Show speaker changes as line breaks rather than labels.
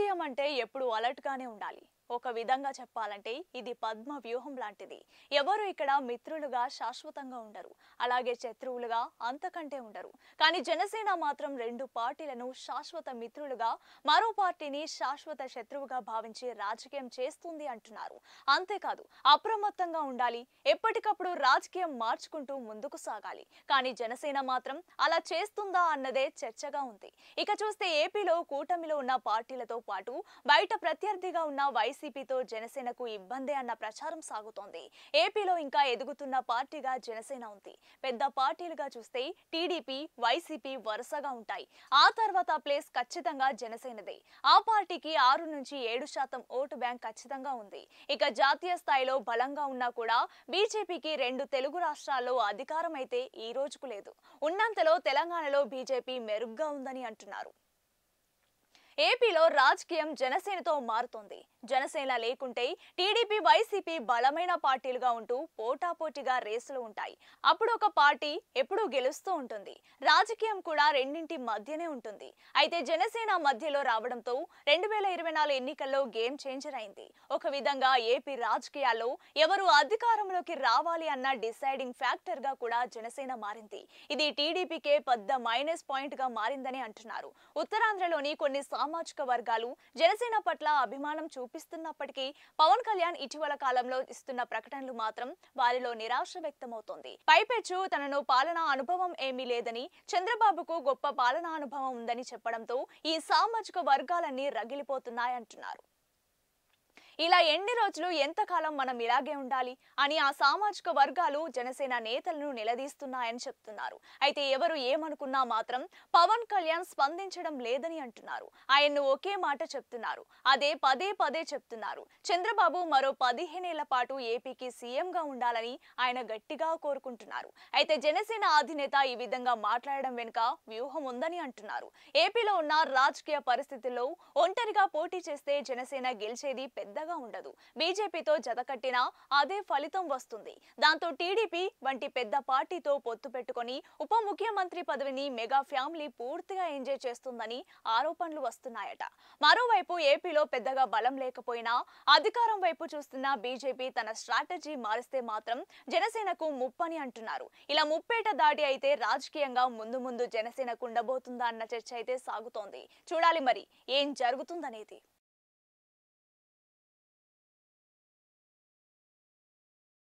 రాజకీయం అంటే ఎప్పుడు అలర్ట్ గానే ఉండాలి. ఒక విధంగా చెప్పాలంటే ఇది పద్మ వ్యూహం లాంటిది. ఎవరు ఇక్కడ మిత్రులుగా శాశ్వతంగా ఉండరు. అలాగే శత్రువులుగా అంతకంటే ఉండరు. కానీ జనసేన మాత్రం రెండు పార్టీలను శాశ్వత మిత్రులుగా, మరో పార్టీని శాశ్వత శత్రువుగా భావించి రాజకీయం చేస్తుంది అంటున్నారు. అంతేకాదు అప్రమత్తంగా ఉండాలి. ఎప్పటికప్పుడు రాజకీయం మార్చుకుంటూ ముందుకు సాగాలి. కానీ జనసేన మాత్రం అలా చేస్తుందా అన్నదే చర్చగా ఉంది. ఇక చూస్తే ఏపీలో కూటమిలో ఉన్న పార్టీలతో పాటు బయట ప్రత్యర్థిగా ఉన్న వైసీపీతో జనసేనకు ఇబ్బందే అన్న ప్రచారం సాగుతోంది. ఏపీలో ఇంకా ఎదుగుతున్న పార్టీగా జనసేన ఉంది. పెద్ద పార్టీలుగా చూస్తే టీడీపీ, వైసీపీ వరుసగా ఉంటాయి. ఆ తర్వాత ప్లేస్ ఖచ్చితంగా జనసేనదే. ఆ పార్టీకి 6 నుంచి 7% ఓటు బ్యాంక్ ఖచ్చితంగా ఉంది. ఇక జాతీయ స్థాయిలో బలంగా ఉన్నా కూడా బీజేపీకి 2 తెలుగు రాష్ట్రాల్లో అధికారం అయితే ఈ రోజుకు లేదు. ఉన్నంతలో తెలంగాణలో బీజేపీ మెరుగ్గా ఉందని అంటున్నారు. ఏపీలో రాజకీయం జనసేనతో మారుతోంది. జనసేన లేకుంటే టీడీపీ, వైసీపీ బలమైన పార్టీలుగా ఉంటూ పోటాపోటీగా రేసులు ఉంటాయి. అప్పుడు ఒక పార్టీ ఎప్పుడూ గెలుస్తూ ఉంటుంది. రాజకీయం కూడా రెండింటి మధ్యనే ఉంటుంది. అయితే జనసేన మధ్యలో రావడంతో 2024 ఎన్నికల్లో గేమ్ చేంజర్ అయింది. ఒక విధంగా ఏపీ రాజకీయాల్లో ఎవరు అధికారంలోకి రావాలి అన్న డిసైడింగ్ ఫ్యాక్టర్ గా కూడా జనసేన మారింది. ఇది టీడీపీకే పెద్ద మైనస్ పాయింట్ గా మారిందని అంటున్నారు. ఉత్తరాంధ్రలోని కొన్ని సామాజిక వర్గాలు జనసేన పట్ల అభిమానం చూపిస్తున్నప్పటికీ పవన్ కళ్యాణ్ ఇటీవల కాలంలో ఇస్తున్న ప్రకటనలు మాత్రం వారిలో నిరాశ వ్యక్తమవుతోంది. పైపెచ్చు తనను పాలనా అనుభవం ఏమీ లేదని, చంద్రబాబుకు గొప్ప పాలనా అనుభవం ఉందని చెప్పడంతో ఈ సామాజిక వర్గాలన్నీ రగిలిపోతున్నాయంటున్నారు. ఇలా ఎన్ని రోజులు, ఎంతకాలం మనం ఇలాగే ఉండాలి అని ఆ సామాజిక వర్గాలు జనసేన నేతలను నిలదీస్తున్నాయని చెప్తున్నారు. అయితే ఎవరు ఏమనుకున్నా మాత్రం పవన్ కళ్యాణ్ స్పందించడం లేదని అంటున్నారు. ఆయన్ను ఒకే మాట చెప్తున్నారు. అదే పదే పదే చెప్తున్నారు. చంద్రబాబు మరో 15 ఏళ్ల పాటు ఏపీకి సీఎంగా ఉండాలని ఆయన గట్టిగా కోరుకుంటున్నారు. అయితే జనసేన అధినేత ఈ విధంగా మాట్లాడడం వెనుక వ్యూహం ఉందని అంటున్నారు. ఏపీలో ఉన్న రాజకీయ పరిస్థితుల్లో ఒంటరిగా పోటీ చేస్తే జనసేన గెలిచేది పెద్దగా ఉండదు. బీజేపీతో జతకట్టినా అదే ఫలితం వస్తుంది. దాంతో టీడీపీ వంటి పెద్ద పార్టీతో పొత్తు పెట్టుకొని ఉప ముఖ్యమంత్రి పదవిని మెగా ఫ్యామిలీ పూర్తిగా ఎంజాయ్ చేస్తుందని ఆరోపణలు వస్తున్నాయట. మరోవైపు ఏపీలో పెద్దగా బలం లేకపోయినా అధికారం వైపు చూస్తున్న బీజేపీ తన స్ట్రాటజీ మారిస్తే మాత్రం జనసేనకు ముప్పని అంటున్నారు. ఇలా ముప్పేట దాడి అయితే రాజకీయంగా ముందు ముందు జనసేనకు ఉండబోతుందా అన్న చర్చ అయితే సాగుతోంది. చూడాలి మరి ఏం జరుగుతుందనేది.